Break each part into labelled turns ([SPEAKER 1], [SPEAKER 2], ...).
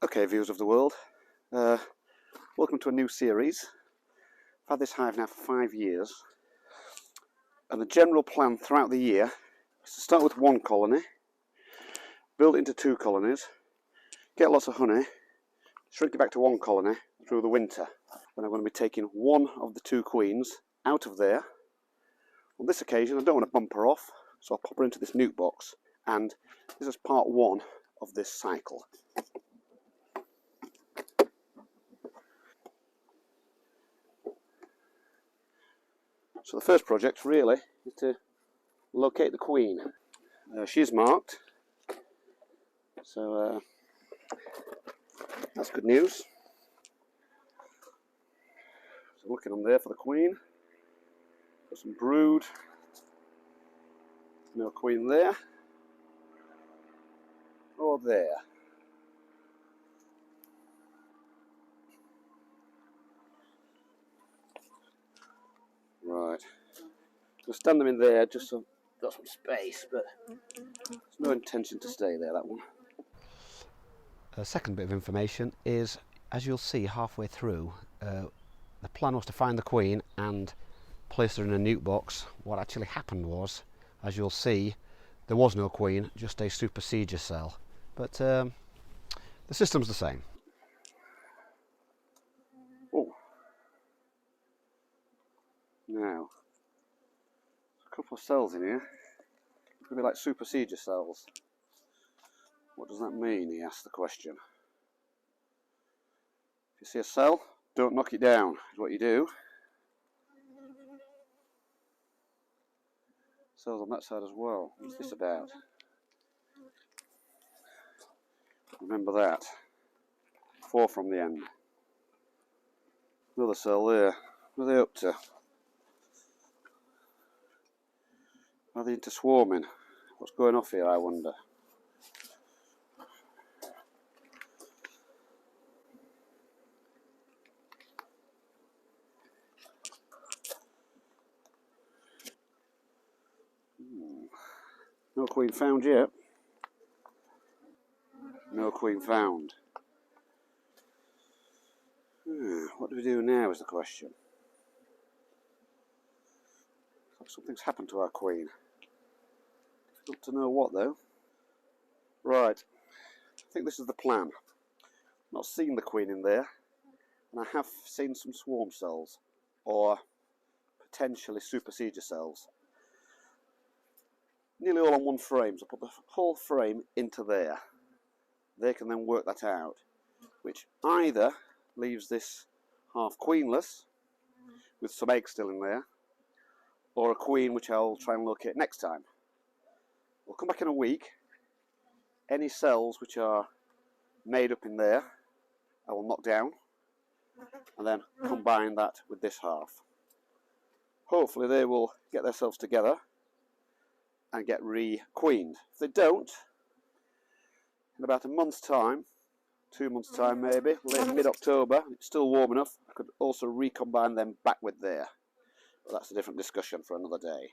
[SPEAKER 1] Okay, viewers of the world, welcome to a new series. I've had this hive now for 5 years, and the general plan throughout the year is to start with one colony, build it into 2 colonies, get lots of honey, shrink it back to 1 colony through the winter. Then I'm going to be taking one of the 2 queens out of there. On this occasion I don't want to bump her off, so I'll pop her into this nuke box, and this is part 1 of this cycle. So the first project really is to locate the queen. She's marked, so that's good news. So looking on there for the queen. Got some brood. No queen there. Or there. Right. We'll stand them in there just so I've got some space, but there's no intention to stay there, that one.
[SPEAKER 2] A second bit of information is, as you'll see halfway through, the plan was to find the queen and place her in a nuke box. What actually happened was, as you'll see, there was no queen, just a supersedure cell. But the system's the same.
[SPEAKER 1] Oh. Now, a couple of cells in here. Could be like supersedure cells. What does that mean? He asked the question. If you see a cell, don't knock it down, is what you do. Cells on that side as well. What's this about? Remember that. 4 from the end. Another cell there. What are they up to? Are they into swarming? What's going off here, I wonder? No queen found yet. No queen found. What do we do now is the question. Looks like something's happened to our queen. Not to know what though. Right, I think this is the plan. Not seen the queen in there, and I have seen some swarm cells, or potentially supersedure cells. Nearly all on one frame, so put the whole frame into there. They can then work that out, which either leaves this half queenless, with some eggs still in there, or a queen which I'll try and locate next time. We'll come back in a week. Any cells which are made up in there, I will knock down, and then combine that with this half. Hopefully they will get themselves together and get re-queened. If they don't, in about a month's time, 2 months' time maybe, late mid-October, it's still warm enough, I could also recombine them back with there. But that's a different discussion for another day.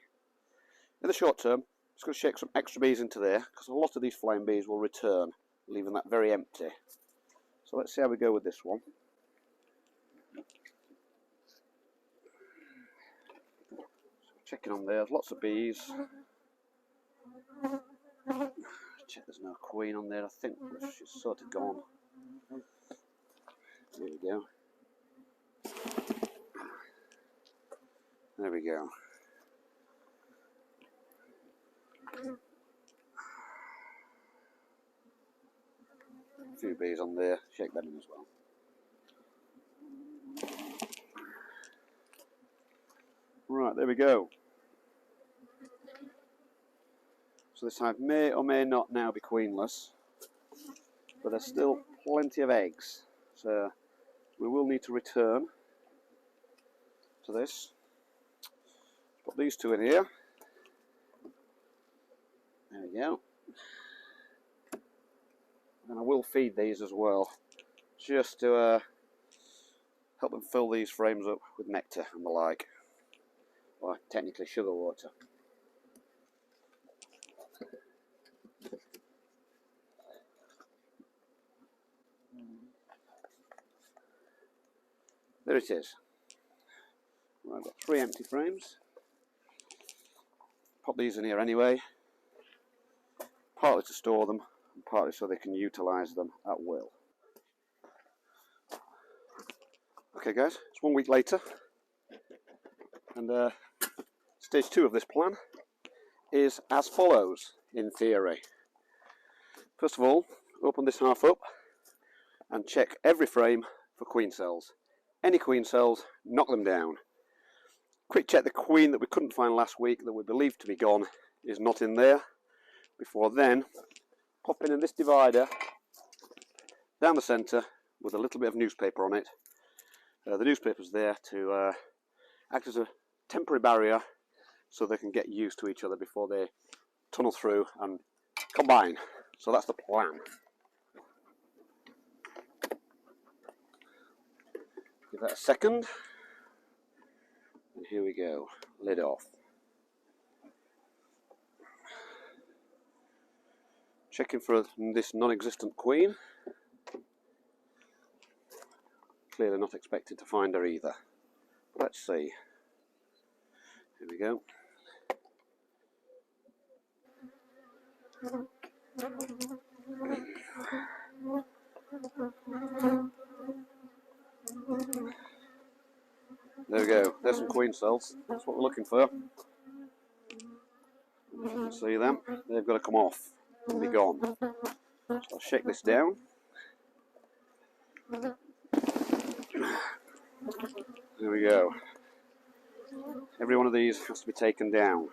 [SPEAKER 1] In the short term, I'm just going to shake some extra bees into there, because a lot of these flying bees will return, leaving that very empty. So let's see how we go with this one. Checking on there, there's lots of bees. Check there's no queen on there, I think she's sort of gone. There we go. There we go. A few bees on there, shake them in as well. Right, there we go. So this hive may or may not now be queenless, but there's still plenty of eggs, so we will need to return to this. Put these 2 in here. There we go. And I will feed these as well, just to help them fill these frames up with nectar and the like, or technically sugar water. there it is. Well, I've got 3 empty frames. Pop these in here anyway, partly to store them, and partly so they can utilise them at will. Okay guys, it's 1 week later, and stage 2 of this plan is as follows, in theory. First of all, open this half up and check every frame for queen cells. Any queen cells, knock them down. Quick check the queen that we couldn't find last week, that we believed to be gone, is not in there. Before then, pop in this divider down the centre with a little bit of newspaper on it. The newspaper's there to act as a temporary barrier so they can get used to each other before they tunnel through and combine. So that's the plan. Give that a second. And here we go. Lid off. Checking for this non-existent queen. Clearly not expected to find her either. Let's see. Here we go. There we go. There's some queen cells. That's what we're looking for. You can see them. They've got to come off and be gone. So I'll shake this down. There we go. Every one of these has to be taken down.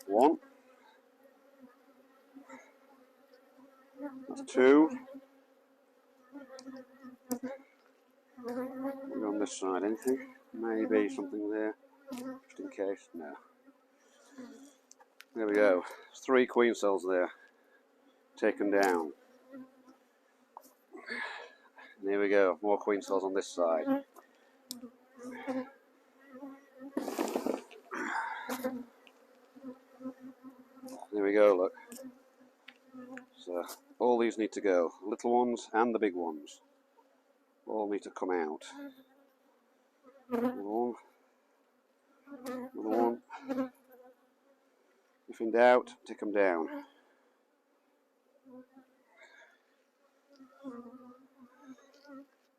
[SPEAKER 1] 1. That's 2. Maybe on this side, anything? Maybe something there, just in case. No. There we go. There's 3 queen cells there, taken down. And here we go, more queen cells on this side. There we go, look. So all these need to go, little ones and the big ones. All need to come out. Another one. Another one. If in doubt, take them down.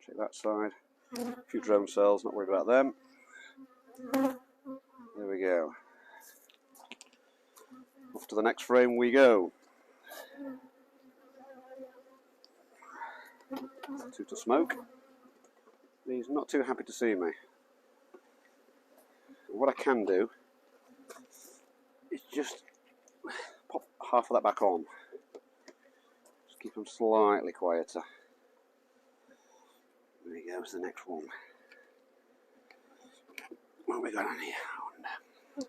[SPEAKER 1] Check that side. A few drone cells, not worried about them. There we go. Off to the next frame we go. 2 to smoke. He's not too happy to see me. What I can do is just pop half of that back on. Just keep them slightly quieter. There we go, it's the next one. What have we got on here?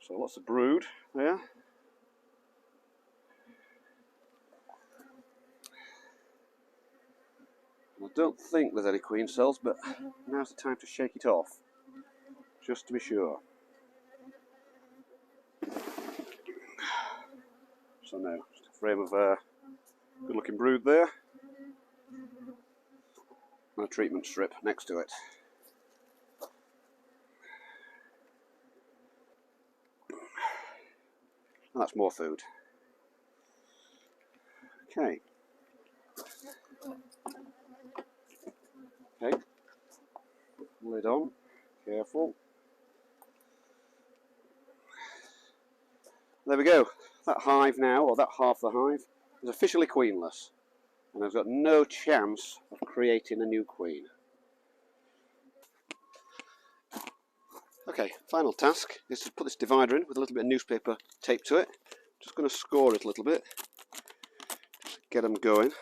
[SPEAKER 1] So lots of brood there. I don't think there's any queen cells, but now's the time to shake it off, just to be sure. So no, just a frame of good looking brood there, and a treatment strip next to it. And that's more food. Okay. Okay. Lid on. Careful. There we go. That hive now, or that half the hive, is officially queenless. And has got no chance of creating a new queen. Okay, final task is to put this divider in with a little bit of newspaper taped to it. Just going to score it a little bit. Just get them going.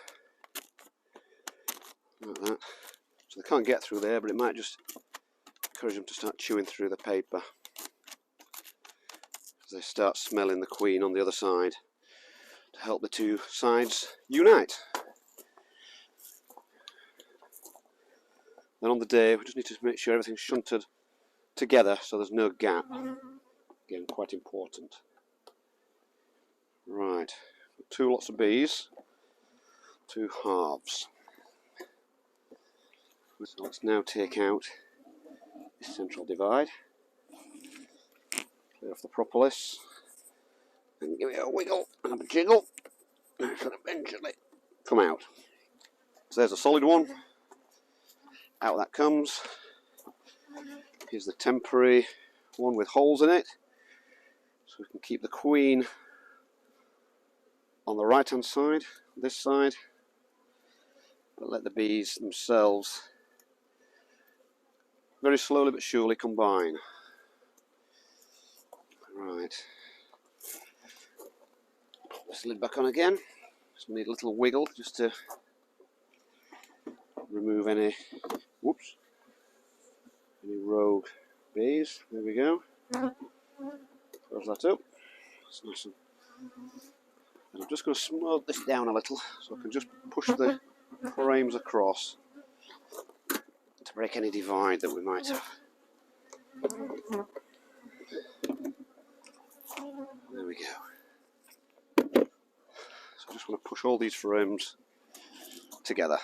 [SPEAKER 1] Like that. So they can't get through there, but it might just encourage them to start chewing through the paper as they start smelling the queen on the other side to help the 2 sides unite. Then on the day we just need to make sure everything's shunted together so there's no gap. Again, quite important. Right, 2 lots of bees, 2 halves. So let's now take out this central divide, clear off the propolis, and give it a wiggle and a jiggle, and it should eventually come out. So there's a solid one. Out that comes. Here's the temporary one with holes in it, so we can keep the queen on the right hand side, this side, but let the bees themselves very slowly but surely combine. Right, put this lid back on again. Just need a little wiggle just to remove any rogue bees. There we go. Close that up. That's nice. And I'm just going to smooth this down a little so I can just push the frames across to break any divide that we might have. There we go. So I just want to push all these frames together.